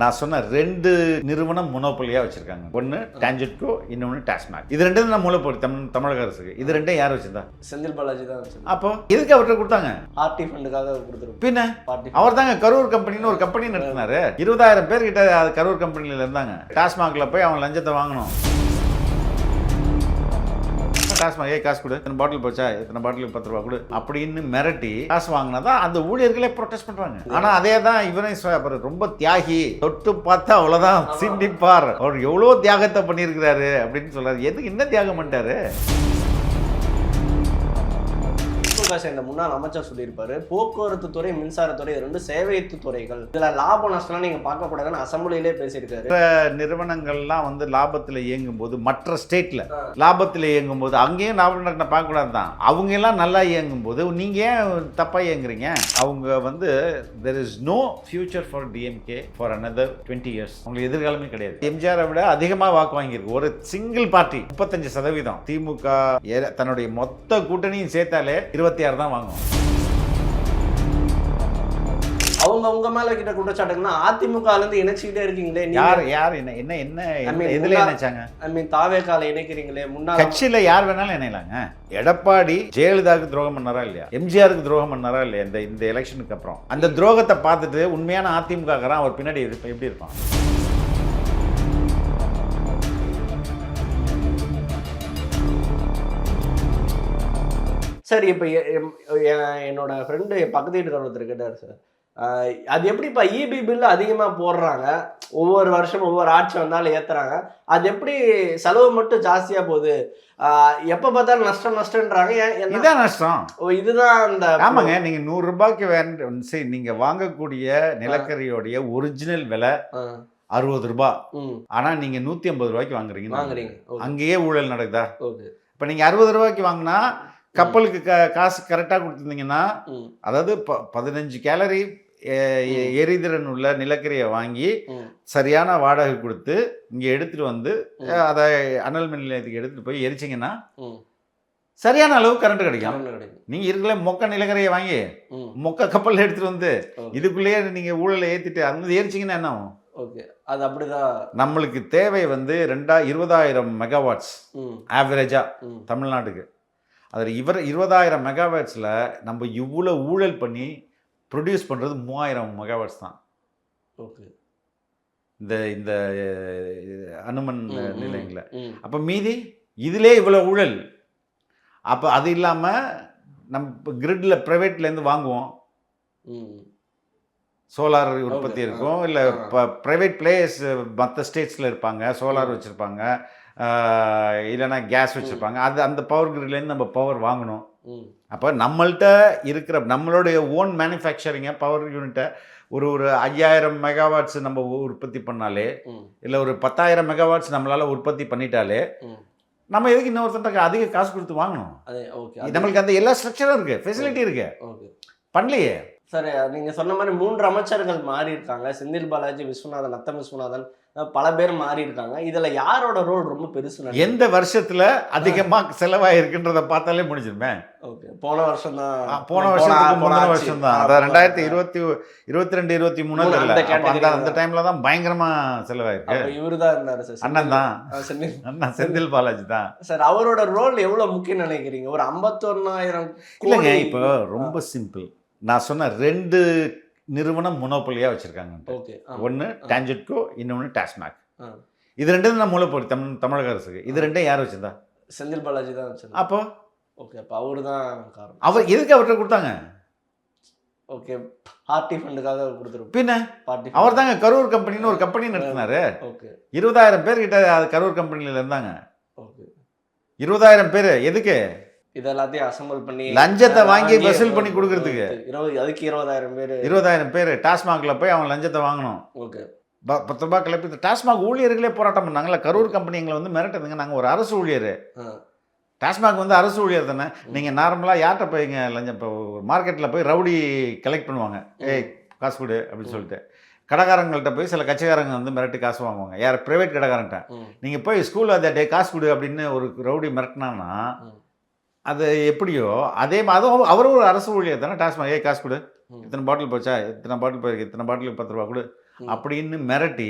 நான் சொன்ன 2 நிறுவனம் மொனோபொலியா வச்சிருக்காங்க. ஒன்னு டான்ஜெட்கோ, இன்னொன்னு டாஸ்மாக். இது ரெண்டும் தான் மூலப்பொருள் தமிழக அரசுக்கு. இது ரெண்டும் யார் வச்சிருந்தா? செந்தில் பாலாஜி தான் வச்சிருந்தாங்க. அப்போ எதுக்கு அவர்கிட்ட கொடுத்தாங்க? ஆர்டி ஃபண்டுக்காக கொடுத்துருக்கோம். பின்ன அவர் தாங்க கரூர் கம்பெனின்னு ஒரு கம்பெனி நடத்தினாரு. 20,000 பேர் கிட்ட கரூர் கம்பெனில இருந்தாங்க. டாஸ்மாக்ல போய் அவங்க லஞ்சத்தை வாங்கணும். டாஸ்மாக் காசு கொடு, இத்தனை பாட்டில் போச்சா, இத்தனை பாட்டிலுக்கு 10 ரூபா கொடு அப்படின்னு மிரட்டி காசு வாங்கினாதான் அந்த ஊழியர்களே ப்ரொடெஸ்ட் பண்றாங்க. ஆனா அதே தான் இவரையும் ரொம்ப தியாகி, தொட்டு பார்த்தா அவ்வளவுதான் சிந்திப்பார், அவர் எவ்வளவு தியாகத்தை பண்ணியிருக்கிறாரு அப்படின்னு சொல்றாரு. எதுக்கு என்ன தியாகம் பண்ணிட்டாரு? சேர்ந்த முன்னாள் அமைச்சர் சொல்லியிருப்பாரு, போக்குவரத்து துறை, மின்சாரத்துறை ரெண்டு சேவைத்து துறைகள், இதுல லாப நஷ்டம் நீங்க பார்க்க கூடாதுன்னு அசம்பிளிலே பேசியிருக்காரு. நிறுவனங்கள்லாம் லாபத்தில் இயங்கும் போது, மற்ற ஸ்டேட்ல லாபத்தில் இயங்கும் போது அங்கேயும் லாபம் நஷ்டம் பார்க்க கூடாது தான். அவங்க எல்லாம் நல்லா இயங்கும் போது நீங்க ஏன் தப்பா இயங்குறீங்க? அவங்க there is no future for DMK for another 20 years. உங்களுக்கு எதிர்காலமே கிடையாது. எம்ஜிஆரை விட அதிகமா வாக்கு வாங்கியிருக்கு ஒரு சிங்கிள் பார்ட்டி, 35%. திமுக தன்னுடைய மொத்த கூட்டணியும் சேர்த்தாலே 26 தான் வாங்குவோம். அவங்க உங்க மேல கிட்ட குற்றச்சாட்டுங்கன்னா அதிமுகல இருந்து இணைச்சிட்டே இருக்கீங்களே. யார் என்ன எதுல இணைச்சாங்க? தாவேகால இணைக்கிறீங்களே. முன்னாள் கட்சியில யார் வேணாலும் இணையலாங்க. எடப்பாடி ஜெயலலிதாவுக்கு துரோகம் பண்ணாரா இல்லையா? எம்ஜிஆருக்கு துரோகம் பண்ணாரா இல்லையா? இந்த எலெக்ஷனுக்கு அப்புறம் அந்த துரோகத்தை பார்த்துட்டு உண்மையான அதிமுக அவர் பின்னாடி எப்படி இருப்பான்? சார், இப்போ என்னோட ஃப்ரெண்டு பக்கத்து வீட்டுக்காரர் ஒருத்தர் கேட்டார் சார், அது எப்படிப்பா இபி பில் அதிகமாக போடுறாங்க, ஒவ்வொரு வருஷம் ஒவ்வொரு ஆட்சி வந்தாலும் ஏற்றுறாங்க, அது எப்படி செலவு மட்டும் ஜாஸ்தியாக போகுது, எப்போ பார்த்தாலும் நஷ்டம்ன்றாங்க. இதுதான் நஷ்டம். இதுதான் அந்த ஆமாங்க. நீங்கள் 100 ரூபாய்க்கு சரி, நீங்கள் வாங்கக்கூடிய நிலக்கரியோடைய ஒரிஜினல் விலை 60 ரூபாய். ஆனால் நீங்கள் 150 ரூபாய்க்கு வாங்குறீங்க. அங்கேயே ஊழல் நடக்குதா? இப்போ நீங்கள் 60 ரூபாய்க்கு வாங்கினா கப்பலுக்கு காசு கரெக்டாக கொடுத்துருந்தீங்கன்னா, அதாவது 15 கேலரி எரிதிறன் உள்ள நிலக்கரியை வாங்கி சரியான வாடகை கொடுத்து இங்கே எடுத்துகிட்டு வந்து அதை அனல் மின் நிலையத்துக்கு எடுத்துகிட்டு போய் எரிச்சிங்கன்னா சரியான அளவு கரண்ட் கிடைக்கும். நீங்கள் இருக்கல மொக்க நிலக்கரியை வாங்கி மொக்க கப்பலில் எடுத்துகிட்டு வந்து இதுக்குள்ளேயே நீங்கள் ஊழலை ஏற்றிட்டு அது எரிச்சிங்கன்னா என்ன ஆகும்? அது அப்படிதான். நம்மளுக்கு தேவை 20,000 மெகாவாட்ஸ் ஆவரேஜாக தமிழ்நாட்டுக்கு. அதில் 20,000 மெகாவாட்ஸில் நம்ம இவ்வளோ ஊழல் பண்ணி ப்ரொடியூஸ் பண்ணுறது 3,000 மெகாவாட்ஸ் தான். இந்த அணுமன் நிலையங்களில். அப்போ மீதி இதிலே இவ்வளோ ஊழல். அப்போ அது இல்லாமல் நம்ம கிரிட்டில் ப்ரைவேட்லேருந்து வாங்குவோம். சோலார் உற்பத்தி இருக்கும், இல்லை இப்போ ப்ரைவேட் பிளேயர்ஸ் மற்ற ஸ்டேட்ஸில் இருப்பாங்க, சோலார் வச்சுருப்பாங்க, இல்லைன்னா கேஸ் வச்சுருப்பாங்க. அந்த பவர் கிரிட்லேருந்து நம்ம பவர் வாங்கணும். அப்போ நம்மள்கிட்ட இருக்கிற நம்மளுடைய ஓன் மேனுஃபேக்சரிங்கை பவர் யூனிட்டை ஒரு 5,000 மெகாவாட்ஸ் நம்ம உற்பத்தி பண்ணாலே, இல்லை ஒரு 10,000 மெகாவாட்ஸ் நம்மளால் உற்பத்தி பண்ணிட்டாலே நம்ம எதுக்கு இன்னொருத்தருக்கு அதிக காசு கொடுத்து வாங்கணும்? நம்மளுக்கு அந்த எல்லா ஸ்ட்ரக்சரும் இருக்குது, ஃபெசிலிட்டி இருக்குது, பண்ணலையே. சார், நீங்கள் சொன்ன மாதிரி 3 அமைச்சர்கள் மாறி இருக்காங்க. செந்தில் பாலாஜி, விஸ்வநாதன், நத்தம் விஸ்வநாதன், பல பேர் மாறி இருக்காங்க. இதில் யாரோட ரோல் ரொம்ப பெருசு? எந்த வருஷத்தில் அதிகமாக செலவாயிருக்குன்றதை பார்த்தாலே முடிஞ்சிருமே. போன வருஷம் தான். போன வருஷம் தான். அதாவது 2022, 2023 அந்த டைம்ல தான் பயங்கரமா செலவாயிருக்கு. இவரு தான் இருந்தாரு சார், அண்ணன் தான், அண்ணா செந்தில் பாலாஜி தான் சார். அவரோட ரோல் எவ்வளவு முக்கியம் நினைக்கிறீங்க? ஒரு 51,000 இல்லைங்க. இப்போ ரொம்ப சிம்பிள். நான் சொன்ன 2 நிறுவனம் மொனோபொலியா வச்சிருக்காங்க. ஒன்னு டான்ஜெட்கோ, இன்னொன்னு டாஸ்மாக். இது ரெண்டும் தான் மூலப்பொருள் தமிழக அரசுக்கு. இது ரெண்டும் யார் வச்சிருந்தா? செந்தில் பாலாஜி தான் வச்சிருந்தா. அப்போ அப்போ அவரு தான் காரணம். அவர் எதுக்கு அவர்கிட்ட கொடுத்தாங்க? ஆர்டி ஃபண்டுக்காக கொடுத்துருப்போம். பின்ன அவர் தாங்க கரூர் கம்பெனின்னு ஒரு கம்பெனி நடத்தினாரு. 20,000 பேர் கிட்ட கரூர் கம்பெனில இருந்தாங்க. 20,000 பேர் எதுக்கு? இதெல்லாத்தையும் அசம்பிள் பண்ணி லஞ்சத்தை வாங்கி வசூல் பண்ணி கொடுக்கறதுக்கு. அதுக்கு 20,000 பேர் டாஸ்மாக்ல போய் அவங்க லஞ்சத்தை வாங்கணும். 10 ரூபாய் கிளப்பி டாஸ்மாக் ஊழியர்களே போராட்டம் பண்ணாங்களா? கரூர் கம்பெனி எங்களை மிரட்டுதுங்க, நாங்கள் ஒரு அரசு ஊழியர். டாஸ்மாக் அரசு ஊழியர் தானே. நீங்கள் நார்மலாக யார்கிட்ட போய்ங்க லஞ்சம்? இப்போ மார்க்கெட்டில் போய் ரவுடி கலெக்ட் பண்ணுவாங்க, காசு கொடு அப்படின்னு சொல்லிட்டு. கடைக்காரங்கள்ட்ட போய் சில கட்சிக்காரங்க மிரட்டி காசு வாங்குவாங்க. யார்? ப்ரைவேட் கடைக்காரன்ட்ட. நீங்கள் போய் ஸ்கூலில் அதை காசு கொடு அப்படின்னு ஒரு ரவுடி மிரட்டினான்னா அது எப்படியோ அதே மாதிரி அவரும் ஒரு அரசு ஊழியர் தானே. டாஸ்மாக் காசு கொடு, இத்தனை பாட்டில் போச்சா, இத்தனை பாட்டில் போயிருக்கு, இத்தனை பாட்டிலுக்கு 10 ரூபா கொடு அப்படின்னு மிரட்டி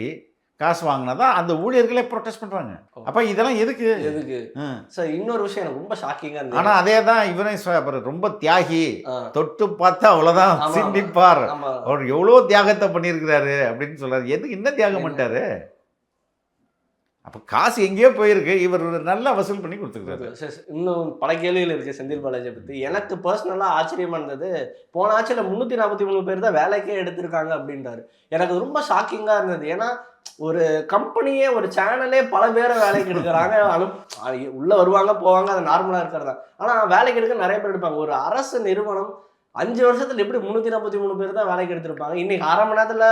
காசு வாங்கினா தான் அந்த ஊழியர்களே ப்ரொடெஸ்ட் பண்ணுறாங்க. அப்போ இதெல்லாம் எதுக்கு சார்? இன்னொரு விஷயம் எனக்கு ரொம்ப ஷாக்கிங்காக இருந்தது. ஆனால் அதே தான் இவரையும் ரொம்ப தியாகி, தொட்டு பார்த்தா அவ்வளோதான் சிந்திப்பார், அவர் எவ்வளோ தியாகத்தை பண்ணியிருக்கிறாரு அப்படின்னு சொல்கிறாரு. எதுக்கு என்ன தியாகம் பண்ணிட்டாரு? அப்போ காசு எங்கேயோ போயிருக்கு, இவர் நல்லா வசூல் பண்ணி கொடுத்துருக்காரு. இன்னும் பல கேள்விகள் இருக்குது செந்தில் பாலாஜியை பற்றி. எனக்கு பர்சனலாக ஆச்சரியமாக இருந்தது, போன ஆட்சியில் 343 பேர் தான் வேலைக்கே எடுத்திருக்காங்க அப்படின்றாரு. எனக்கு ரொம்ப ஷாக்கிங்காக இருந்தது. ஏன்னா ஒரு கம்பெனியே, ஒரு சேனலே பல பேரை வேலைக்கு எடுக்கிறாங்க. உள்ளே வருவாங்க போவாங்க, அது நார்மலாக இருக்கிறதா. ஆனால் வேலைக்கு எடுக்க நிறைய பேர் எடுப்பாங்க. ஒரு அரசு நிறுவனம் 5 வருஷத்துல எப்படி 343 பேர் தான் வேலைக்கு எடுத்திருப்பாங்க? இன்னைக்கு அரை மணி நேரத்தில்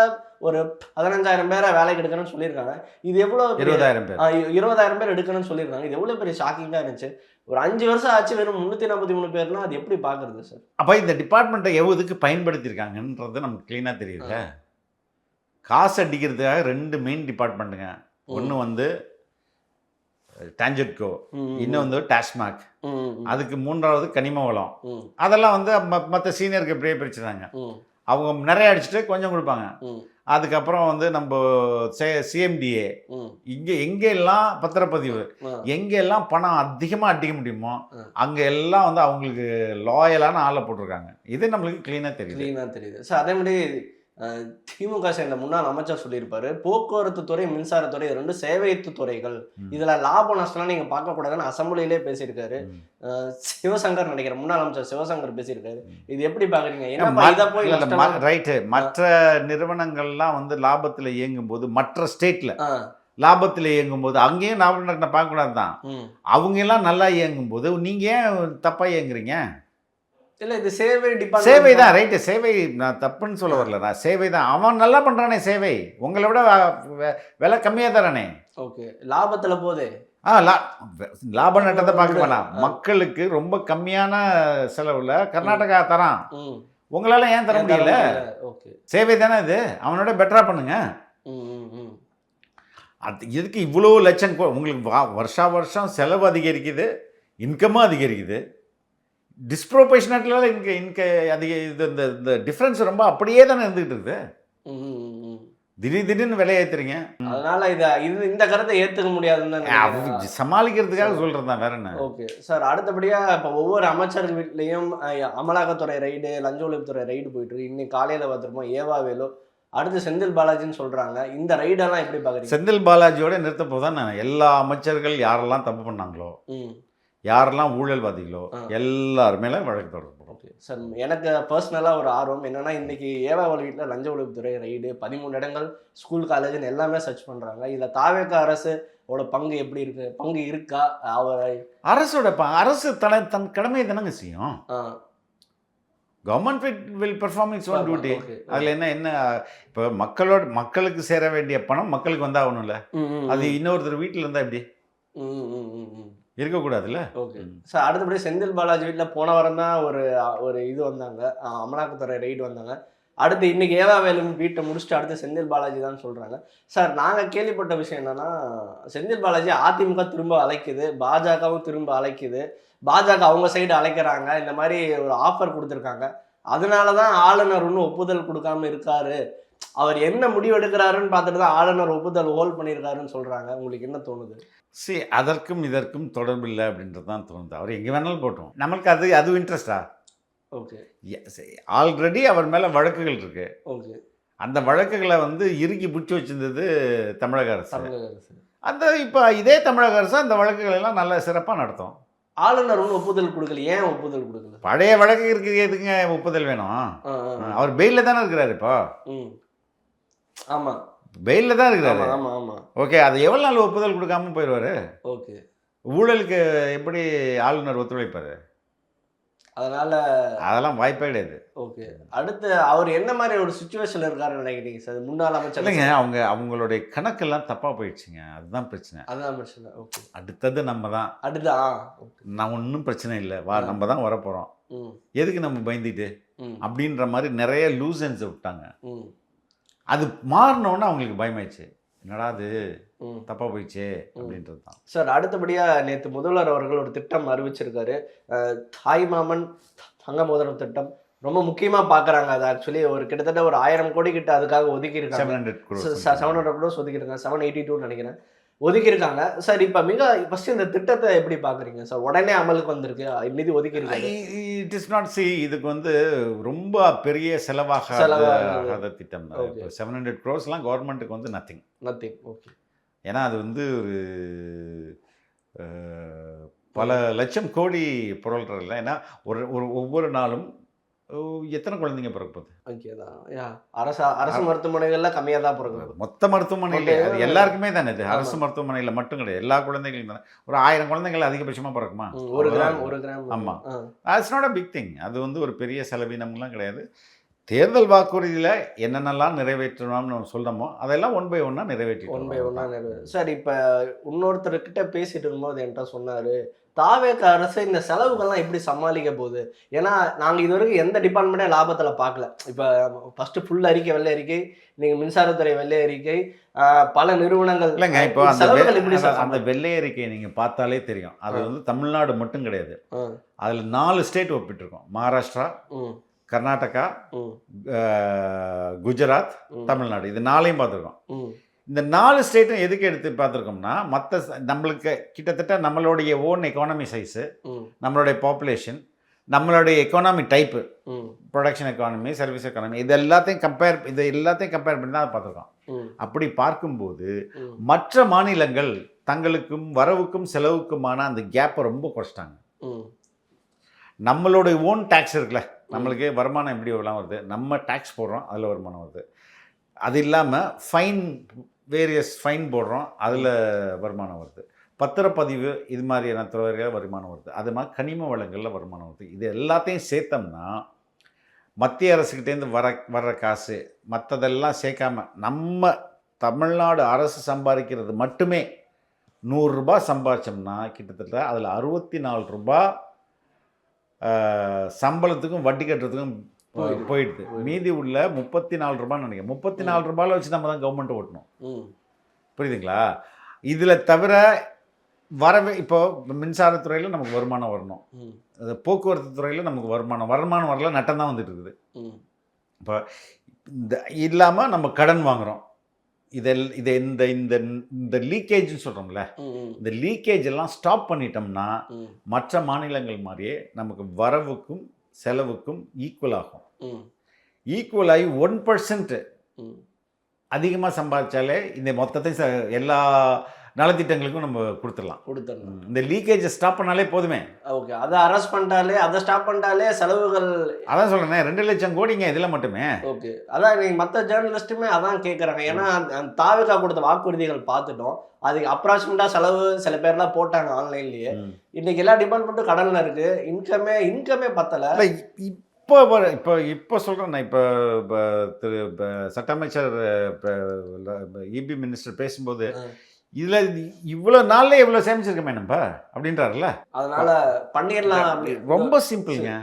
ஒரு 15,000 பேரை வேலைக்கு எடுக்கணும்னு சொல்லியிருக்காங்க. இது எவ்வளோ 20,000 பேர் எடுக்கணும்னு சொல்லியிருக்காங்க. இது எவ்வளோ பெரிய ஷாக்கிங்காக இருந்துச்சு. ஒரு 5 வருஷம் ஆச்சு, வெறும் 343 பேர்னா அது எப்படி பார்க்குறது சார்? அப்போ இந்த டிபார்ட்மெண்ட்டை எவ்வளோதுக்கு பயன்படுத்தியிருக்காங்கன்றது நமக்கு க்ளீனாக தெரியுது. காசு அடிக்கிறதுக்காக 2 மெயின் டிபார்ட்மெண்ட்டுங்க. ஒன்று வந்து டான்ஜெட்கோ, இன்னும் வந்து டாஸ்மாக், அதுக்கு 3வது கனிம வளம். அதெல்லாம் வந்து மற்ற சீனியருக்கு எப்படியே பிரிச்சுறாங்க. அவங்க நிறைய அடிச்சுட்டு கொஞ்சம் கொடுப்பாங்க. அதுக்கப்புறம் வந்து நம்ம சிஎம்டிஏ, இங்கே எங்கெல்லாம் பத்திரப்பதிவு, எங்கெல்லாம் பணம் அதிகமாக அடிக்க முடியுமோ அங்கே எல்லாம் வந்து அவங்களுக்கு லாயலான ஆளை போட்டிருக்காங்க. இது நம்மளுக்கு க்ளீனாக தெரியுது. சார் அதே மாதிரி திமுக சேர்ந்த முன்னாள் அமைச்சர் சொல்லியிருப்பாரு, போக்குவரத்து துறை, மின்சாரத்துறை 2 சேவைத்து துறைகள், இதுல லாப நஷ்டம் நீங்க பார்க்க கூடாதுன்னு அசம்பிளிலே பேசியிருக்காரு. சிவசங்கர் நினைக்கிறேன், முன்னாள் அமைச்சர் சிவசங்கர் பேசியிருக்காரு. இது எப்படி பாக்குறீங்க? ரைட்டு, மற்ற நிறுவனங்கள்லாம் வந்து லாபத்தில் இயங்கும் போது, மற்ற ஸ்டேட்ல லாபத்தில் இயங்கும் போது அங்கேயும் லாப நஷ்டம் பார்க்கக்கூடாது தான். அவங்க எல்லாம் நல்லா இயங்கும் போது நீங்க ஏன் தப்பா இயங்குறீங்க? இல்லை, இது சேவை தான். ரைட்டு, சேவை, நான் தப்புன்னு சொல்ல வரல, நான் சேவை தான். அவன் நல்லா பண்ணுறானே சேவை, உங்களை விட விலை கம்மியாக தரானே. ஓகே, லாபத்தில் போதே லாப நட்டத்தை பார்க்க வேணாம். மக்களுக்கு ரொம்ப கம்மியான செலவில் கர்நாடகா தரான், உங்களால் ஏன் தர முடியல? ஓகே, சேவை தானே இது, அவனோட பெட்டராக பண்ணுங்க. அது எதுக்கு இவ்வளோ லட்சம்? உங்களுக்கு வருஷம் செலவு அதிகரிக்குது, இன்கமும் அதிகரிக்குது. டிஸ்ப்ரோபோர்ஷனேட்ல அதிக இது, இந்த டிஃப்ரென்ஸ் ரொம்ப அப்படியே தானே இருந்துகிட்டு இருக்குது. திடீர்னு விலை ஏற்றுறீங்க. அதனால இந்த கருத்தை ஏற்றுக்க முடியாதுன்னு சமாளிக்கிறதுக்காக சொல்கிறது தான், வேற என்ன. ஓகே சார், அடுத்தபடியாக இப்போ ஒவ்வொரு அமைச்சர்கள் வீட்லேயும் அமலாக்கத்துறை ரைடு, லஞ்ச ஒழிப்புத்துறை ரைடு போயிட்டு இருக்கு. இன்னைக்கு காலையில் பார்த்துருப்போம் ஏவாவேலு, அடுத்து செந்தில் பாலாஜின்னு சொல்கிறாங்க. இந்த ரைடெல்லாம் எப்படி பார்க்குறீங்க? செந்தில் பாலாஜியோட நிறுத்த போதான் எல்லா அமைச்சர்கள் யாரெல்லாம் தப்பு பண்ணாங்களோ, யாரெல்லாம் ஊழல்வாதிகளோ எல்லாருமே வழக்கு தொடர்பு. ஓகே சார், எனக்கு பர்சனலாக ஒரு ஆர்வம் என்னென்னா, இன்றைக்கி ஏவாவல் வீட்டில் லஞ்ச ஒழிப்புத்துறை ரைடு, 13 இடங்கள், ஸ்கூல் காலேஜ்னு எல்லாமே சர்ச் பண்ணுறாங்க. இதில் தாவேக அரசோட பங்கு எப்படி இருக்குது? பங்கு இருக்கா? அரசு தன் கடமையை தானங்க செய்யும். Government will perform its own duty. அதில் என்ன இப்போ மக்களுக்கு சேர வேண்டிய பணம் மக்களுக்கு வந்தாகணும்ல. அது இன்னொருத்தர் வீட்டில் இருந்தால் எப்படி இருக்கக்கூடாதுல்ல. ஓகே சார், அடுத்தபடி செந்தில் பாலாஜி வீட்டில் போன வாரம் தான் ஒரு இது வந்தாங்க, அமலாக்கத்துறை ரைடு வந்தாங்க. அடுத்து இன்னைக்கு ஏவாவேலு வீட்டை முடிச்சுட்டு அடுத்து செந்தில் பாலாஜி தான் சொல்கிறாங்க. சார், நாங்கள் கேள்விப்பட்ட விஷயம் என்னென்னா, செந்தில் பாலாஜி அதிமுக திரும்ப அழைக்குது, பாஜகவும் திரும்ப அழைக்குது, பாஜக அவங்க சைடு அழைக்கிறாங்க, இந்த மாதிரி ஒரு ஆஃபர் கொடுத்துருக்காங்க. அதனால தான் ஆளுநர் ஒன்றும் ஒப்புதல் கொடுக்காம இருக்காரு, அவர் என்ன முடிவு எடுக்கிறாருன்னு பார்த்துட்டு தான் ஆளுநர் ஒப்புதல் ஹோல்ட் பண்ணியிருக்காருன்னு சொல்கிறாங்க. உங்களுக்கு என்ன தோணுது? அதற்கும் இதற்கும் தொடர்பு இல்லை அப்படின்றது தான் தோணுது. அவர் எங்கே வேணாலும் போட்டோம், நம்மளுக்கு அது இன்ட்ரெஸ்டா? ஓகே, ஆல்ரெடி அவர் மேலே வழக்குகள் இருக்கு. ஓகே, அந்த வழக்குகளை வந்து இறுக்கி பிடிச்சி வச்சிருந்தது தமிழக அரசு. அந்த இப்போ இதே தமிழக அரசு அந்த வழக்குகள் எல்லாம் நல்ல சிறப்பாக நடத்தும். ஆளுநர் ஒன்றும் ஒப்புதல் கொடுக்கல. ஏன் ஒப்புதல் கொடுக்கல? பழைய வழக்கு இருக்கிறதுங்க ஒப்புதல் வேணும். அவர் பெயிலில் தானே இருக்கிறாரு இப்போ. ஆமாம், பெயிலில் தான் இருக்கிறாரு. ஆமாம் ஆமாம். ஓகே, அது எவ்வளோ நாள் ஒப்புதல் கொடுக்காம போயிடுவார்? ஓகே, ஊழலுக்கு எப்படி ஆளுநர் ஒத்துழைப்பார்? அதெல்லாம் வாய்ப்பே கிடையாது. ஓகே, அடுத்து அவர் என்ன மாதிரி ஒரு சுச்சுவேஷனில் இருக்காருன்னு நினைக்கிறீங்க சார்? முன்னாள் அமைச்சர் இல்லைங்க, அவங்களுடைய கணக்கெல்லாம் தப்பாக போயிடுச்சுங்க, அதுதான் பிரச்சனை. அதுதான் பிரச்சனை. ஓகே, அடுத்தது நம்ம தான். நான் ஒன்றும் பிரச்சனை இல்லை, நம்ம தான் வரப்போகிறோம், எதுக்கு நம்ம பயந்துட்டு அப்படின்ற மாதிரி நிறைய லூசன்ஸ் விட்டாங்க. அது மாறினோன்னு அவங்களுக்கு பயமாயிடுச்சு, என்னடா அது தப்பா போயிடுச்சு அப்படின்றது தான். சார், அடுத்தபடியா நேற்று முதல்வர் அவர்கள் ஒரு திட்டம் அறிவிச்சிருக்காரு, தாய் மாமன் தங்க மோதிரம் திட்டம். ரொம்ப முக்கியமா பாக்குறாங்க. அது ஆக்சுவலி ஒரு கிட்டத்தட்ட ஒரு 1000 கோடி கிட்ட அதுக்காக ஒதுக்கி இருக்காங்க. 700 crores 700 crores ஒதுக்கி இருக்காங்க. 782 நினைக்கிறேன் ஒதுக்கி இருக்காங்க சார். இப்ப ஃபர்ஸ்ட் இந்த திட்டத்தை எப்படி பாக்குறீங்க சார்? உடனே அமலுக்கு வந்திருக்கு, நிதி ஒதுக்கி இருக்காங்க. இட் இஸ் நாட் இதுக்கு வந்து ரொம்ப பெரிய செலவாகாத திட்டம். 700 crores-லாம் கவர்மெண்ட்டுக்கு வந்து நத்திங். ஓகே. ஏன்னா அது வந்து ஒரு பல லட்சம் கோடி புரள்றதில்ல. ஏன்னா ஒவ்வொரு நாளும் எத்தனை குழந்தைங்க பிறக்க போகுது? அரசு மருத்துவமனைகள்ல கம்மியா தான் பிறகு. மொத்த மருத்துவமனையில அது எல்லாருக்குமே தானே. இது அரசு மருத்துவமனையில் மட்டும் கிடையாது, எல்லா குழந்தைகளும் தானே. ஒரு 1000 குழந்தைகள் அதிகபட்சமாக பிறக்குமா? ஒரு கிராம். ஆமாம், it's not a big thing. அது வந்து ஒரு பெரிய செலவினம்லாம் கிடையாது. தேர்தல் வாக்குறுதியில் என்னென்னலாம் நிறைவேற்றணும்னு நம்ம சொல்கிறோமோ அதெல்லாம் ஒன் பை ஒன்னாக நிறைவேற்றி. சார் இப்போ இன்னொருத்தர்கிட்ட பேசிட்டு இருக்கும்போது என்கிட்ட சொன்னார், தாவேக அரசு இந்த செலவுகள்லாம் எப்படி சமாளிக்க போகுது? ஏன்னா நாங்கள் இது வரைக்கும் எந்த டிபார்ட்மெண்ட்டே லாபத்தில் பார்க்கல. இப்போ ஃபஸ்ட்டு ஃபுல் அறிக்கை, வெள்ளை அறிக்கை, நீங்கள் மின்சாரத்துறை வெள்ளை அறிக்கை, பல நிறுவனங்கள் இல்லைங்க. இப்போ அந்த வெள்ளை அறிக்கையை நீங்கள் பார்த்தாலே தெரியும். அது வந்து தமிழ்நாடு மட்டும் கிடையாது. அதில் 4 ஸ்டேட் ஒப்பிட்டுருக்கோம். மகாராஷ்டிரா, கர்நாடகா, குஜராத், தமிழ்நாடு. இது 4ஐயும் பார்த்துருக்கோம். இந்த 4 ஸ்டேட்டும் எதுக்கு எடுத்து பார்த்துருக்கோம்னா, மற்ற நம்மளுக்கு கிட்டத்தட்ட நம்மளுடைய ஓன் எக்கானமி சைஸு, நம்மளுடைய பாப்புலேஷன், நம்மளுடைய economy type, production economy, service economy, இது எல்லாத்தையும் கம்பேர் பண்ணி தான் பார்த்துருக்கோம். அப்படி பார்க்கும்போது மற்ற மாநிலங்கள் தங்களுக்கும் வரவுக்கும் செலவுக்குமான அந்த கேப்பை ரொம்ப குறைச்சிட்டாங்க. நம்மளுடைய ஓன் டேக்ஸ் இருக்குல்ல, நம்மளுக்கு வருமானம் எப்படி எவ்வளோ வருது, நம்ம டேக்ஸ் போடுறோம், அதில் வருமானம் வருது. அது இல்லாமல் வேரியஸ் ஃபைன் போடுறோம், அதில் வருமானம் வருது. பத்திரப்பதிவு இது மாதிரியான துறைகளில் வருமானம் வருது. அது மாதிரி கனிம வளங்களில் வருமானம் வருது. இது எல்லாத்தையும் சேர்த்தோம்னா மத்திய அரசுக்கிட்டேருந்து வர்ற காசு மற்றதெல்லாம் சேர்க்காம நம்ம தமிழ்நாடு அரசு சம்பாதிக்கிறது மட்டுமே 100 ரூபாய் சம்பாதிச்சோம்னா கிட்டத்தட்ட அதில் 64 ரூபாய் சம்பளத்துக்கும் வட்டி கட்டுறதுக்கும் போயிடுது. மீதி உள்ள 34 ரூபான்னு நினைக்கிறேன். 34 ரூபாயில் வச்சு நம்ம தான் கவர்மெண்ட் ஓட்டணும். புரியுதுங்களா? இதில் தவிர இப்போ மின்சாரத்துறையில் நமக்கு வருமானம் வரணும், அது போக்குவரத்து துறையில் நமக்கு வருமானம் வரல, நட்டம் தான் வந்துட்டு இருக்குது. இப்போ இந்த இல்லாமல் நம்ம கடன் வாங்குகிறோம். இதை இந்த லீக்கேஜ்னு சொல்கிறோம்ல, இந்த லீக்கேஜ் எல்லாம் ஸ்டாப் பண்ணிட்டோம்னா மற்ற மாநிலங்கள் மாதிரியே நமக்கு வரவுக்கும் செலவுக்கும் ஈக்குவல் ஆகும். ஈக்குவல் ஆகி 1% அதிகமாக சம்பாதிச்சாலே இந்த மொத்தத்தையும் எல்லா நலத்திட்டங்களுக்கும் நம்ம கொடுத்துடலாம். இந்த லீக்கேஜை ஸ்டாப் பண்ணாலே போதுமே. ஓகே, அதை அரெஸ்ட் பண்ணிட்டாலே, அதை ஸ்டாப் பண்ணிட்டாலே செலவுகள், அதான் சொல்கிறேன், 2 லட்சம் கோடிங்க இதில் மட்டுமே. ஓகே, அதான் நீங்கள் மற்ற ஜேர்னலிஸ்ட்டுமே அதான் கேட்குறாங்க. ஏன்னா தாவேகா கொடுத்த வாக்குறுதிகள் பார்த்துட்டோம், அதுக்கு அப்ராக்சிமேட்டாக செலவு சில பேர்லாம் போட்டாங்க ஆன்லைன்லேயே. இன்றைக்கி எல்லா டிபார்ட்மெண்ட்டும் கடனில் இருக்குது, இன்கமே பத்தலை. இப்போ சொல்கிறேன் நான். இப்போ சட்ட அமைச்சர் இபி மினிஸ்டர் பேசும்போது இதில் இவ்வளோ நாளில் இவ்வளோ சேமிச்சிருக்கமே நம்ம அப்படின்றாருல்ல. அதனால பண்ணிடலாம். ரொம்ப சிம்பிளுங்க.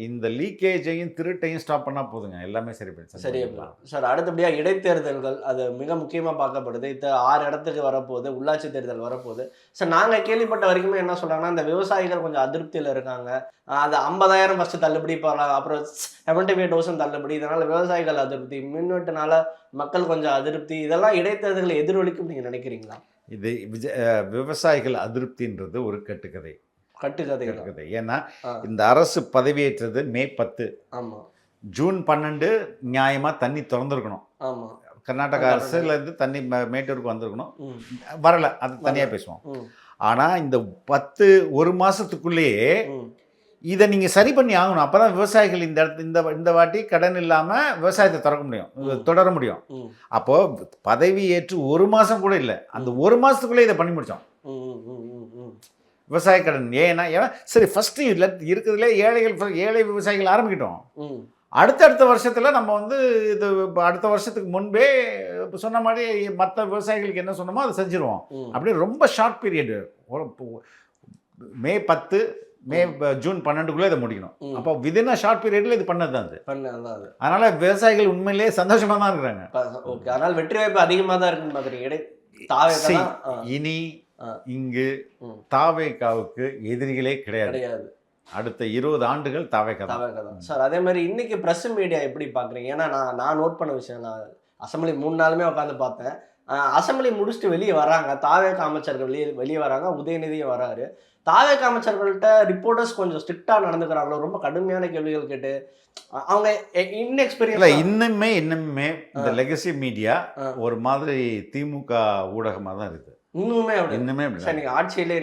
இந்த லீக்கேஜையும் திருட்டையும் ஸ்டாப் பண்ணால் போதுங்க, எல்லாமே சரியா சார். அடுத்தபடியாக இடைத்தேர்தல்கள், அது மிக முக்கியமாக பார்க்கப்படுது. இப்போ 6 இடத்துக்கு வரப்போகுது, உள்ளாட்சி தேர்தல் வரப்போகுது சார். நாங்கள் கேள்விப்பட்ட வரைக்குமே என்ன சொல்கிறாங்கன்னா, இந்த விவசாயிகள் கொஞ்சம் அதிருப்தியில் இருக்காங்க. அது 50,000 ஃபஸ்ட்டு தள்ளுபடி போகலாம், அப்புறம் 75,000 தள்ளுபடி. இதனால் விவசாயிகள் அதிருப்தி, மின்வெட்டுனால மக்கள் கொஞ்சம் அதிருப்தி, இதெல்லாம் இடைத்தேர்தல்களை எதிரொலிக்கும் நீங்கள் நினைக்கிறீங்களா? இது விவசாயிகள் அதிருப்தின்றது ஒரு கட்டுக்கதை. ஏன்னா இந்த அரசு பதவியேற்றது மே 10. ஜூன் 12 நியாயமாக தண்ணி திறந்துருக்கணும். கர்நாடக அரசுலேருந்து தண்ணி மேட்டூருக்கு வந்திருக்கணும், வரலை, அது தனியாக பேசுவோம். ஆனால் இந்த 1 மாதத்துக்குள்ளேயே இதை நீங்கள் சரி பண்ணி ஆகணும். அப்போ தான் விவசாயிகள் இந்த வாட்டி கடன் இல்லாமல் விவசாயத்தை தொடர முடியும். அப்போது பதவி ஏற்று 1 மாதம் கூட இல்லை, அந்த 1 மாதத்துக்குள்ளே இதை பண்ணி முடித்தோம் விவசாய கடன். ஏன்னா சரி, ஃபஸ்ட்டு இருக்கிறதுலே ஏழை விவசாயிகள் ஆரம்பிக்கிட்டோம். அடுத்த வருஷத்தில் நம்ம வந்து இது அடுத்த வருஷத்துக்கு முன்பே சொன்ன மாதிரி மற்ற விவசாயிகளுக்கு என்ன சொன்னோமோ அதை செஞ்சுருவோம். அப்படியே ரொம்ப ஷார்ட் பீரியடு, மே 10 ஜூன் 12க்குள்ளே இதை முடிக்கணும். அப்போ விதின் அ ஷார்ட் பீரியடில் இது பண்ணது தான் அது. அதனால விவசாயிகள் உண்மையிலேயே சந்தோஷமாக தான் இருக்கிறாங்க. ஓகே, அதனால் வெற்றி வாய்ப்பு அதிகமாக தான் இருக்குன்னு பார்க்குறீங்க. இனி இங்கு தாவேகாவுக்கு எதிரிகளே கிடையாது. அடுத்த 20 ஆண்டுகள் தாவேக்கா தான். சார் அதே மாதிரி இன்னைக்கு பிரஸ் மீடியா எப்படி பார்க்குறீங்க? ஏன்னா நான் நோட் பண்ண விஷயம், நான் அசம்பிளி 3 நாளுமே உட்காந்து பார்த்தேன். அசம்பிளி முடிச்சுட்டு வெளியே வராங்க, தாவேக்கா அமைச்சர்கள் வெளியே வராங்க, உதயநிதியும் வராரு. தாவேக்கா அமைச்சர்கள்ட்ட ரிப்போர்ட்டர்ஸ் கொஞ்சம் ஸ்ட்ரிக்டா நடந்துக்கிறாங்களோ, ரொம்ப கடுமையான கேள்விகள் கேட்டு அவங்க இன்எக்ஸ்பீரியன்ஸ். இன்னுமே இந்த லெகசி மீடியா ஒரு மாதிரி திமுக ஊடகமா தான் இருக்கு. இன்னுமே சார் நீங்க ஆட்சியிலே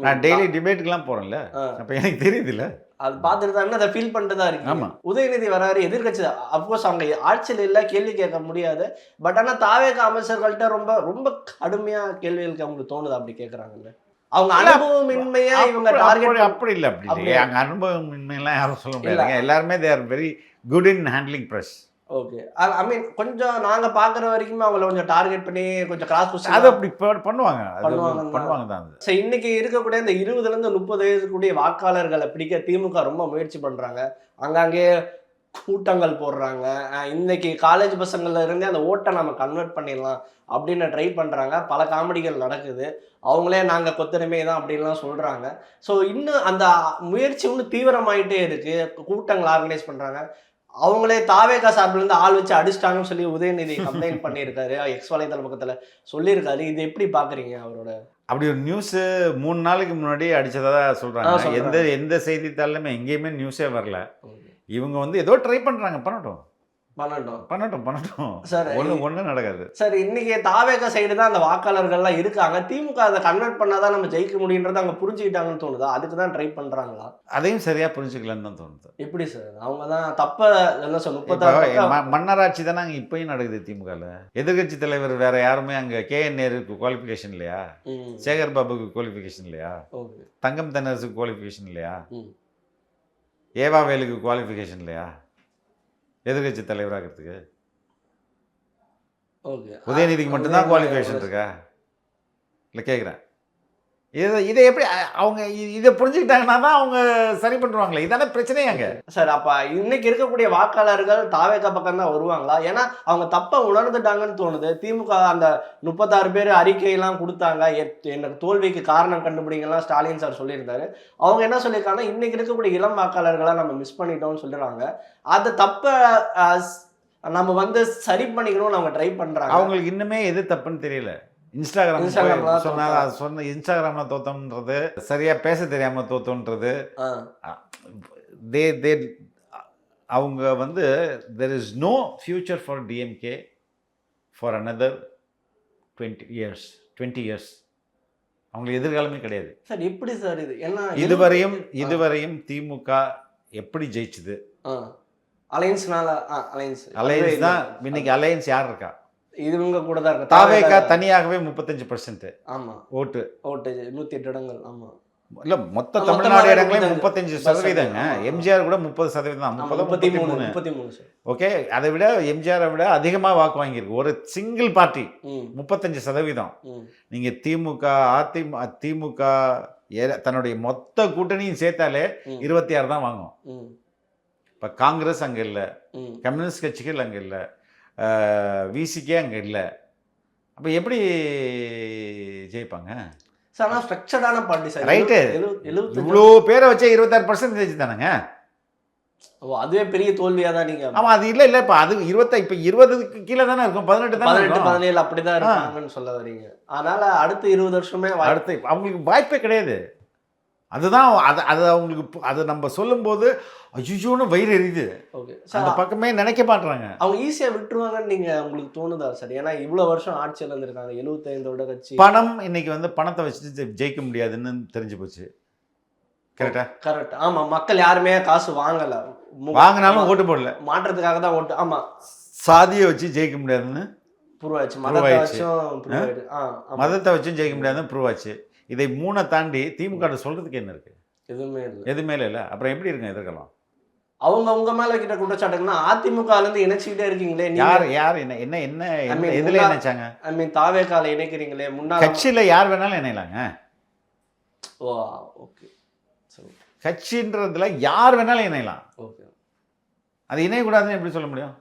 நான் டெய்லி டிபேட்டுக்குலாம் போறேன்ல, அப்ப எனக்கு தெரியுதுல்ல, அது பார்த்துட்டு தான் அதை ஃபீல் பண்ணிட்டு தான் இருக்கு. ஆமா, உதயநிதி வராரு, எதிர்கட்சி அப்கோர்ஸ் அவங்க ஆட்சியில் இல்லை, கேள்வி கேட்க முடியாது. பட் ஆனா தாவேக்கா அமைச்சர்கள்ட்ட ரொம்ப ரொம்ப கடுமையா கேள்விகளுக்கு அவங்களுக்கு தோணுது. அப்படி கேட்கறாங்கல்ல, அவங்க அனுபவமின்மையா இவங்க டார்கெட். அப்படி இல்லை, அப்படி இல்லை. அங்கே அனுபவமின்மையெல்லாம் யாரும் சொல்ல முடியாது. எல்லாருமே they are very good in handling press. Okay, I mean கொஞ்சம் நாங்க பாக்குற வரைக்குமே அவங்கள கொஞ்சம் டார்கெட் பண்ணி கொஞ்சம் கிராஸ் கொஸ்டின் அது அப்படி பண்ணுவாங்க தான். சரி, இன்னைக்கு இருக்கக்கூடிய இந்த 20லேருந்து 30 வயதுக்குரிய வாக்காளர்களை பிடிக்க திமுக ரொம்ப முயற்சி பண்றாங்க. அங்கங்கே கூட்டங்கள் போடுறாங்க. இன்னைக்கு காலேஜ் பசங்கள்ல இருந்தே அந்த ஓட்டை நம்ம கன்வெர்ட் பண்ணிடலாம் அப்படின்னு ட்ரை பண்றாங்க. பல காமெடிகள் நடக்குது. அவங்களே நாங்க கொத்தடிமை தான் அப்படின்லாம் சொல்றாங்க. ஸோ இன்னும் அந்த முயற்சி இன்னும் தீவிரமாயிட்டே இருக்கு. கூட்டங்கள் ஆர்கனைஸ் பண்றாங்க. அவங்களே தாவேக்கா சார்பிலேருந்து ஆள் வச்சு அடிச்சிட்டாங்கன்னு சொல்லி உதயநிதி கம்ப்ளைண்ட் பண்ணியிருக்காரு, எக்ஸ் வலைதள பக்கத்தில் சொல்லியிருக்காரு. இது எப்படி பார்க்குறீங்க அவரோட? அப்படி ஒரு நியூஸு 3 நாளைக்கு முன்னாடி அடித்ததாக சொல்கிறாங்க. எந்த செய்தித்தாளுமே எங்கேயுமே நியூஸே வரல. இவங்க வந்து ஏதோ ட்ரை பண்ணுறாங்க, பண்ணட்டும் சார், ஒன்றும் நடக்காது சார். இன்னைக்கு தாவேக்கா சைடு தான் அந்த வாக்காளர்கள்லாம் இருக்காங்க. திமுக அதை கன்வெர்ட் பண்ணாதான் நம்ம ஜெயிக்க முடியுன்றதை அவங்க புரிஞ்சுக்கிட்டாங்கன்னு தோணுதா? அதுக்கு தான் ட்ரை பண்றாங்களா? அதையும் சரியா புரிஞ்சுக்கலன்னு தான் தோணுது. எப்படி சார் அவங்க தான் தப்ப என்ன சார்? 36 மன்னராட்சி தானே அங்கே இப்பயும் நடக்குது திமுகவில். எதிர்கட்சி தலைவர் வேற யாருமே அங்கே KN நேருக்கு குவாலிஃபிகேஷன் இல்லையா? சேகர் பாபுக்கு குவாலிஃபிகேஷன் இல்லையா? தங்கம் தென்னரசுக்கு குவாலிஃபிகேஷன் இல்லையா? ஏவா வேலுக்கு குவாலிஃபிகேஷன் இல்லையா எதிர்கட்சி தலைவராகிறதுக்கு? உதயநிதிக்கு மட்டும்தான் குவாலிஃபிகேஷன் இருக்கா? இல்லை கேட்குறேன். இதை எப்படி அவங்க இதை புரிஞ்சுக்கிட்டாங்கன்னா தான் அவங்க சரி பண்ணுவாங்களே. இதான பிரச்சனையாங்க சார். அப்போ இன்னைக்கு இருக்கக்கூடிய வாக்காளர்கள் தாவேக்கா பக்கம் தான் வருவாங்களா? ஏன்னா அவங்க தப்பை உணர்ந்துட்டாங்கன்னு தோணுது. திமுக அந்த 36 பேர் அறிக்கையெல்லாம் கொடுத்தாங்க, எனக்கு தோல்விக்கு காரணம் கண்டுபிடிங்கலாம் ஸ்டாலின் சார் சொல்லியிருந்தாரு. அவங்க என்ன சொல்லியிருக்காங்கன்னா, இன்னைக்கு இருக்கக்கூடிய இளம் வாக்காளர்களை நம்ம மிஸ் பண்ணிட்டோம்னு சொல்லிடுறாங்க. அந்த தப்பை நம்ம வந்து சரி பண்ணிக்கணும்னு அவங்க ட்ரை பண்ணுறாங்க. அவங்களுக்கு இன்னுமே எது தப்புன்னு தெரியல. இன்ஸ்டாகிராம்ல தோத்தம்ன்றது, சரியா பேச தெரியாம தோத்தம்ன்றது, அவங்க வந்து there is no future for DMK for another 20 years. அவங்களுக்கு எதிர்காலமே கிடையாது சார். எப்படி சார் இது? ஏன்னா இதுவரையும் திமுக எப்படி ஜெயிச்சுது? அலையன்ஸ்னால அலையன்ஸ் தான். இன்னைக்கு அலையன்ஸ் யார் இருக்கா? இவங்க கூட தான் இருக்கு. தாவேக்கா தனியாகவே 35%. ஆமா, ஓட்டு 108 இடங்கள். ஆமா, இல்ல மொத்த தமிழ்நாடு இடங்களே 35%. எம்ஜிஆர் கூட 30% தான். 33. ஓகே, அதை விட எம்ஜிஆரை விட அதிகமாக வாக்கு வாங்கியிருக்கு ஒரு சிங்கிள் பார்ட்டி. 35%. நீங்க திமுக தன்னுடைய மொத்த கூட்டணியும் சேர்த்தாலே 26 தான் வாங்கும். இப்ப காங்கிரஸ் அங்க இல்லை, கம்யூனிஸ்ட் கட்சிகள் அங்க இல்லை, விசிக்கே அங்கே இல்லை. அப்போ எப்படி ஜெயிப்பாங்க? சார் ஸ்ட்ரக்சர்டான பார்ட்டி சார். ரைட்டு, இவ்வளோ பேரை வச்சா 26% தானேங்க. ஓ, அதுவே பெரிய தோல்வியாக தான் நீங்கள். ஆமாம், அது இல்லை இப்போ அது 20க்கு கீழே தானே இருக்கும். 18 17 அப்படி தான் இருக்காங்கன்னு சொல்ல வரீங்க. அதனால் அடுத்த 20 வருஷமே அடுத்து அவங்களுக்கு வாய்ப்பே கிடையாது. அதுதான் அது அவங்களுக்கு அது நம்ம சொல்லும்போது அஜிஜோன்னு வயிறு எரியுது. ஓகே, அந்த பக்கமே நினைக்க மாட்டுறாங்க. அவங்க ஈஸியாக விட்டுருவாங்கன்னு நீங்கள் உங்களுக்கு தோணுதா சார்? ஏன்னா இவ்வளோ வருஷம் ஆட்சியில் இருந்திருக்காங்க, 75 வருட கட்சி. பணம் இன்னைக்கு வந்து பணத்தை வச்சுட்டு ஜெயிக்க முடியாதுன்னு தெரிஞ்சு போச்சு. கரெக்டா? கரெக்ட். ஆமாம், மக்கள் யாருமே காசு வாங்கலை, வாங்கினாலும் ஓட்டு போடல, மாற்றத்துக்காக தான் ஓட்டு. ஆமாம், சாதியை வச்சு ஜெயிக்க முடியாதுன்னு ப்ரூவ் ஆச்சு. மதத்தை வச்சும் ஜெயிக்க முடியாதுன்னு ப்ரூவ் ஆச்சு. இதை 3 தாண்டி திமுக சொல்றதுக்கு என்ன இருக்கு? எதுவுமே இல்லை. அப்புறம் எப்படி இருக்கு எதிர்க்கலாம்? அவங்க மேல கிட்ட குற்றச்சாட்டுன்னா அதிமுகல இருந்து இணைச்சிக்கிட்டே இருக்கீங்களே. யார் என்ன எதுல இணைச்சாங்க? ஐ மீன் தாவேகால இணைக்கிறீங்களே. முன்னாள் கட்சியில யார் வேணாலும் இணையலாங்க. ஓ, ஓகே. கட்சின்றதுல யார் வேணாலும் இணையலாம். ஓகே, அது இணையக்கூடாதுன்னு எப்படி சொல்ல முடியும்?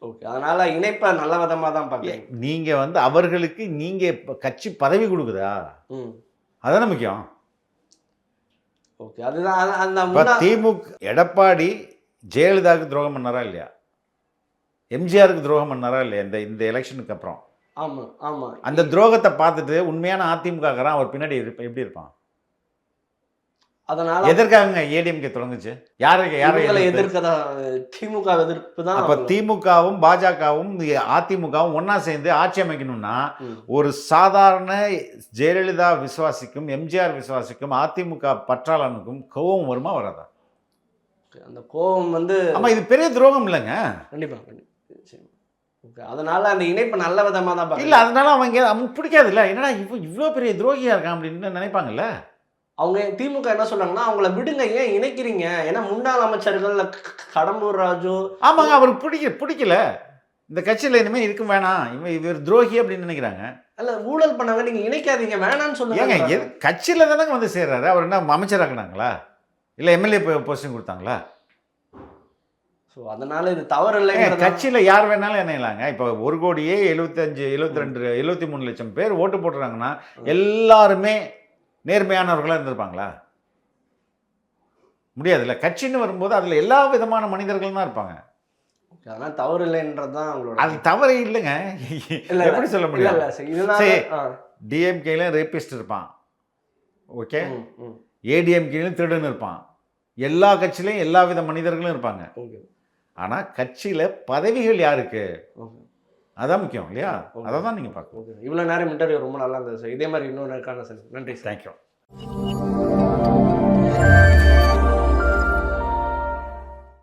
ஓகே, அதனால இணைப்பை நல்ல விதமா தான் பார்க்குறீங்க. நீங்க வந்து அவர்களுக்கு நீங்க கட்சி பதவி கொடுக்குதா? அதான முக்கியம். ஓகே, அதுதான் அந்த இப்போ திமுக எடப்பாடி ஜெயலலிதாவுக்கு துரோகம் பண்ணாரா இல்லையா, எம்ஜிஆருக்கு துரோகம் பண்ணாரா இல்லையா இந்த எலெக்ஷனுக்கு அப்புறம்? ஆமா ஆமா. அந்த துரோகத்தை பார்த்துட்டு உண்மையான அதிமுககாரன் அவர் பின்னாடி எப்படி இருப்பான்? அதனால எதற்காக ஏடிஎம்கே தொடங்குச்சு? யாரை எதிர்க்கதான், திமுக எதிர்ப்பு தான். அப்ப திமுகவும் பாஜகவும் அதிமுகவும் ஒன்னா சேர்ந்து ஆட்சி அமைக்கணும்னா ஒரு சாதாரண ஜெயலலிதா விசுவாசிக்கும் எம்ஜிஆர் விசுவாசிக்கும் அதிமுக பற்றாளனுக்கும் கோபம் வருமா வராதா? அந்த கோபம் வந்து ஆமா, இது பெரிய துரோகம் இல்லைங்க. கண்டிப்பா கண்டிப்பா. அதனால அந்த இணைப்பு நல்ல விதமா தான் இல்ல, அதனால அவங்க பிடிக்காது இல்ல, என்னடா இவ்வளோ பெரிய துரோகியா இருக்கான் அப்படின்னு நினைப்பாங்கல்ல. அவங்க திமுக என்ன சொல்றாங்கன்னா, அவங்கள விடுங்க, ஏன் இணைக்கிறீங்க? ஏன்னா முன்னாள் அமைச்சர்கள் கடம்பூர் ராஜு. ஆமாங்க, அவருக்கு பிடிக்கல இந்த கட்சியில இனிமே இருக்க வேணாம், இவர் துரோகி அப்படின்னு நினைக்கிறாங்க. அல்ல, ஊழல் பண்ணாங்க, நீங்க இணைக்காதீங்க, வேணான்னு சொல்லுங்க. ஏங்க கட்சியில தானே வந்து சேர்றாரு, அவர் என்ன அமைச்சராக்குனாங்களா இல்ல எம்எல்ஏ போஸ்டிங் கொடுத்தாங்களா? ஸோ அதனால இது தவறு இல்லை. கட்சியில யார் வேணாலும் இணையலாங்க. இப்போ 1,75,72,73 லட்சம் பேர் ஓட்டு போட்டுறாங்கன்னா எல்லாருமே நேர்மையானவர்களாக இருந்திருப்பாங்களா? முடியாதுல்ல. கட்சின்னு வரும்போது அதில் எல்லா விதமான மனிதர்களும் தான் இருப்பாங்க. அதெல்லாம் தவறு இல்லைன்றது தான் அவங்களோட. அது தவறு இல்லைங்க, எப்படி சொல்ல முடியும்? டிஎம்கேல ரேபிஸ்ட் இருப்பான், ஓகே, ஏடிஎம்கேலையும் திருடன் இருப்பான், எல்லா கட்சியிலையும் எல்லா வித மனிதர்களும் இருப்பாங்க. ஆனால் கட்சியில் பதவிகள் யாருக்கு, அதான் முக்கியம் இல்லையா? அதை தான் நீங்கள் பார்க்கணும். இவ்வளோ நேரம் இன்டர்வியூ ரொம்ப நல்லா இருந்தது சார். இதே மாதிரி இன்னொரு நேரம் சார். நன்றி சார். தேங்க்யூ.